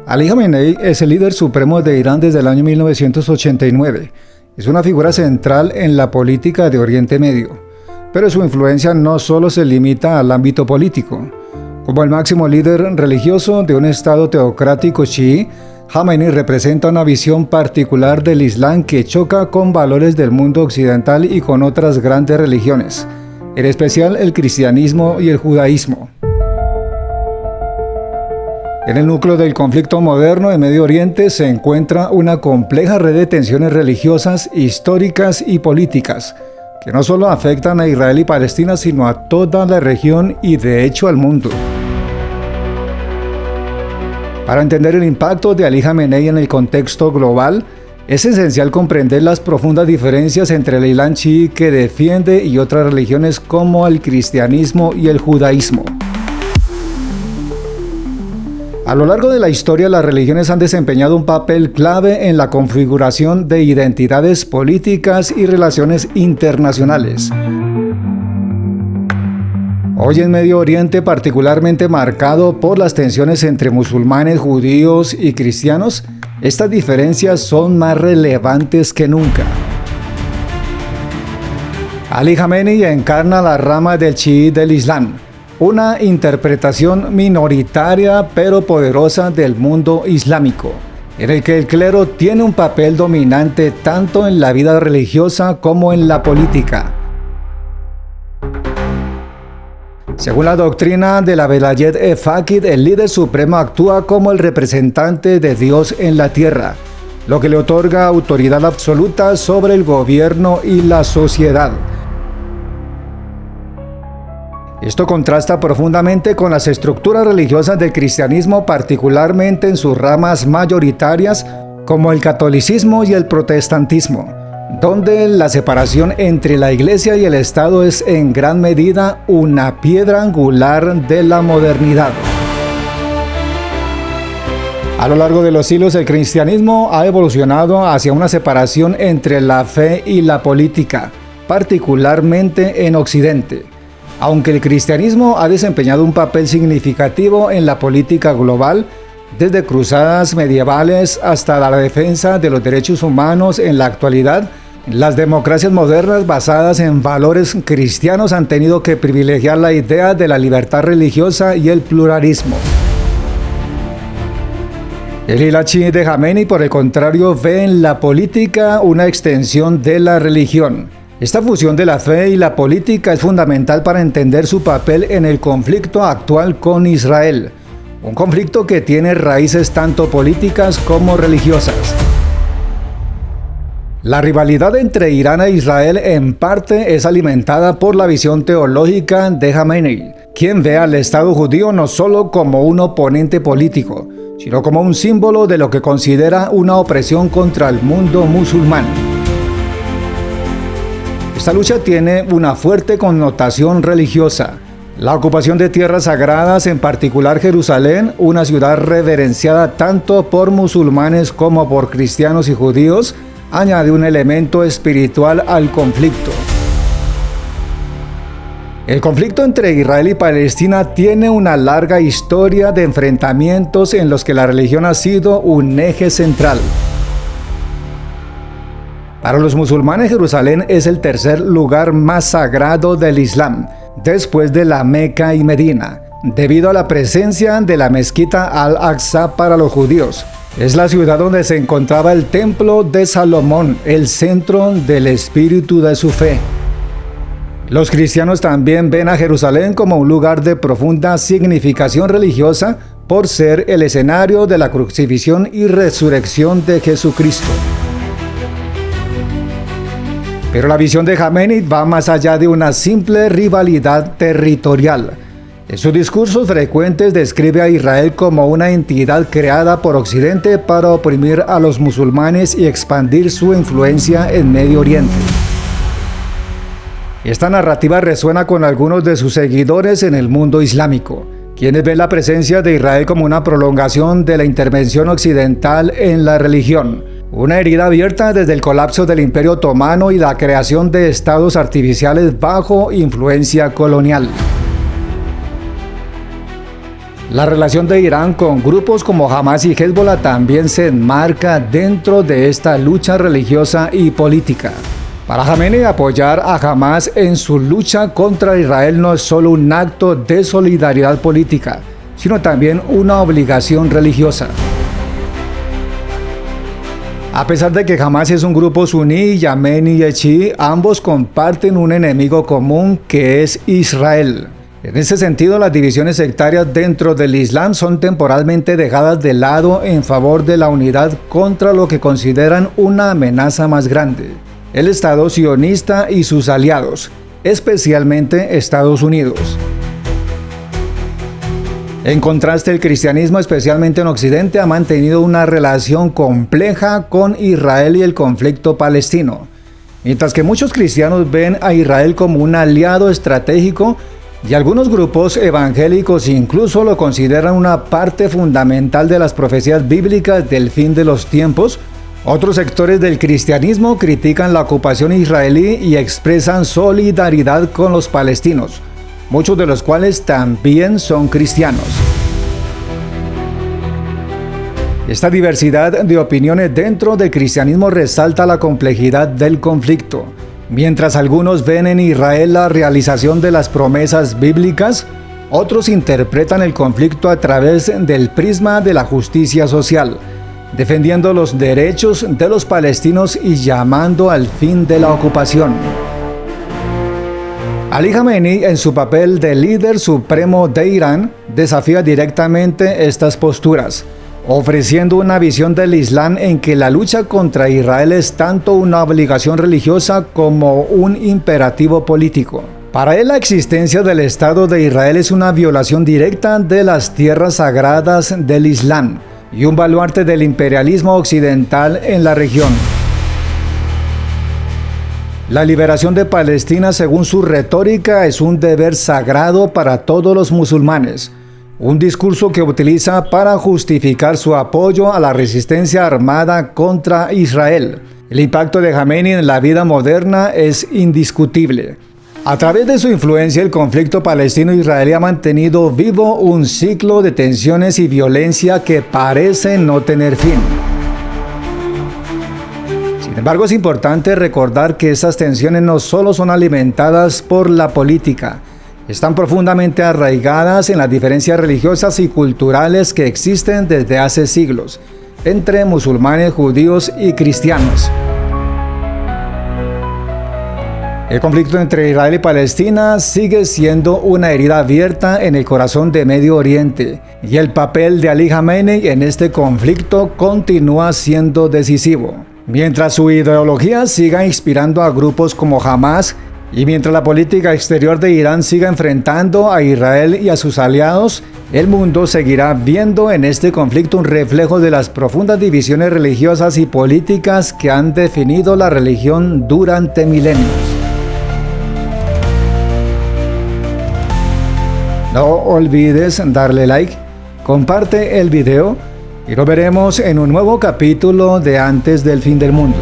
Ali Jamenei es el líder supremo de Irán desde el año 1989. Es una figura central en la política de Oriente Medio, pero su influencia no solo se limita al ámbito político. Como el máximo líder religioso de un estado teocrático chií, Jamenei representa una visión particular del Islam que choca con valores del mundo occidental y con otras grandes religiones, en especial el cristianismo y el judaísmo. En el núcleo del conflicto moderno en Medio Oriente se encuentra una compleja red de tensiones religiosas, históricas y políticas, que no solo afectan a Israel y Palestina, sino a toda la región y de hecho al mundo. Para entender el impacto de Ali Jamenei en el contexto global, es esencial comprender las profundas diferencias entre el Islam chií que defiende y otras religiones como el cristianismo y el judaísmo. A lo largo de la historia, las religiones han desempeñado un papel clave en la configuración de identidades políticas y relaciones internacionales. Hoy en Medio Oriente, particularmente marcado por las tensiones entre musulmanes, judíos y cristianos, estas diferencias son más relevantes que nunca. Ali Jamenei encarna la rama del chií del Islam, una interpretación minoritaria pero poderosa del mundo islámico, en el que el clero tiene un papel dominante tanto en la vida religiosa como en la política. Según la doctrina de la Velayet Faqih, el líder supremo actúa como el representante de Dios en la tierra, lo que le otorga autoridad absoluta sobre el gobierno y la sociedad. Esto contrasta profundamente con las estructuras religiosas del cristianismo, particularmente en sus ramas mayoritarias como el catolicismo y el protestantismo, donde la separación entre la Iglesia y el Estado es en gran medida una piedra angular de la modernidad. A lo largo de los siglos, el cristianismo ha evolucionado hacia una separación entre la fe y la política, particularmente en Occidente. Aunque el cristianismo ha desempeñado un papel significativo en la política global, desde cruzadas medievales hasta la defensa de los derechos humanos en la actualidad, las democracias modernas basadas en valores cristianos han tenido que privilegiar la idea de la libertad religiosa y el pluralismo. El Islam chií de Jamenei, por el contrario, ve en la política una extensión de la religión. Esta fusión de la fe y la política es fundamental para entender su papel en el conflicto actual con Israel, un conflicto que tiene raíces tanto políticas como religiosas. La rivalidad entre Irán e Israel en parte es alimentada por la visión teológica de Jamenei, quien ve al Estado judío no solo como un oponente político, sino como un símbolo de lo que considera una opresión contra el mundo musulmán. Esta lucha tiene una fuerte connotación religiosa. La ocupación de tierras sagradas, en particular Jerusalén, una ciudad reverenciada tanto por musulmanes como por cristianos y judíos, añade un elemento espiritual al conflicto. El conflicto entre Israel y Palestina tiene una larga historia de enfrentamientos en los que la religión ha sido un eje central. Para los musulmanes, Jerusalén es el tercer lugar más sagrado del Islam, después de la Meca y Medina, debido a la presencia de la mezquita Al-Aqsa para los judíos. Es la ciudad donde se encontraba el templo de Salomón, el centro del espíritu de su fe. Los cristianos también ven a Jerusalén como un lugar de profunda significación religiosa por ser el escenario de la crucifixión y resurrección de Jesucristo. Pero la visión de Jamenei va más allá de una simple rivalidad territorial. En sus discursos frecuentes describe a Israel como una entidad creada por Occidente para oprimir a los musulmanes y expandir su influencia en Medio Oriente. Esta narrativa resuena con algunos de sus seguidores en el mundo islámico, quienes ven la presencia de Israel como una prolongación de la intervención occidental en la religión, una herida abierta desde el colapso del Imperio Otomano y la creación de estados artificiales bajo influencia colonial. La relación de Irán con grupos como Hamas y Hezbollah también se enmarca dentro de esta lucha religiosa y política. Para Jamenei, apoyar a Hamas en su lucha contra Israel no es solo un acto de solidaridad política, sino también una obligación religiosa. A pesar de que Hamas es un grupo suní, yemení y chií, ambos comparten un enemigo común que es Israel. En ese sentido, las divisiones sectarias dentro del Islam son temporalmente dejadas de lado en favor de la unidad contra lo que consideran una amenaza más grande: el Estado sionista y sus aliados, especialmente Estados Unidos. En contraste, el cristianismo, especialmente en Occidente, ha mantenido una relación compleja con Israel y el conflicto palestino. Mientras que muchos cristianos ven a Israel como un aliado estratégico, y algunos grupos evangélicos incluso lo consideran una parte fundamental de las profecías bíblicas del fin de los tiempos, otros sectores del cristianismo critican la ocupación israelí y expresan solidaridad con los palestinos, muchos de los cuales también son cristianos. Esta diversidad de opiniones dentro del cristianismo resalta la complejidad del conflicto. Mientras algunos ven en Israel la realización de las promesas bíblicas, otros interpretan el conflicto a través del prisma de la justicia social, defendiendo los derechos de los palestinos y llamando al fin de la ocupación. Ali Jamenei, en su papel de líder supremo de Irán, desafía directamente estas posturas, ofreciendo una visión del Islam en que la lucha contra Israel es tanto una obligación religiosa como un imperativo político. Para él, la existencia del Estado de Israel es una violación directa de las tierras sagradas del Islam y un baluarte del imperialismo occidental en la región. La liberación de Palestina, según su retórica, es un deber sagrado para todos los musulmanes, un discurso que utiliza para justificar su apoyo a la resistencia armada contra Israel. El impacto de Jamenei en la vida moderna es indiscutible. A través de su influencia, el conflicto palestino-israelí ha mantenido vivo un ciclo de tensiones y violencia que parece no tener fin. Sin embargo, es importante recordar que esas tensiones no solo son alimentadas por la política, están profundamente arraigadas en las diferencias religiosas y culturales que existen desde hace siglos entre musulmanes, judíos y cristianos. El conflicto entre Israel y Palestina sigue siendo una herida abierta en el corazón de Medio Oriente, y el papel de Ali Jamenei en este conflicto continúa siendo decisivo. Mientras su ideología siga inspirando a grupos como Hamas, y mientras la política exterior de Irán siga enfrentando a Israel y a sus aliados, el mundo seguirá viendo en este conflicto un reflejo de las profundas divisiones religiosas y políticas que han definido la religión durante milenios. No olvides darle like, comparte el video y nos veremos en un nuevo capítulo de Antes del Fin del Mundo.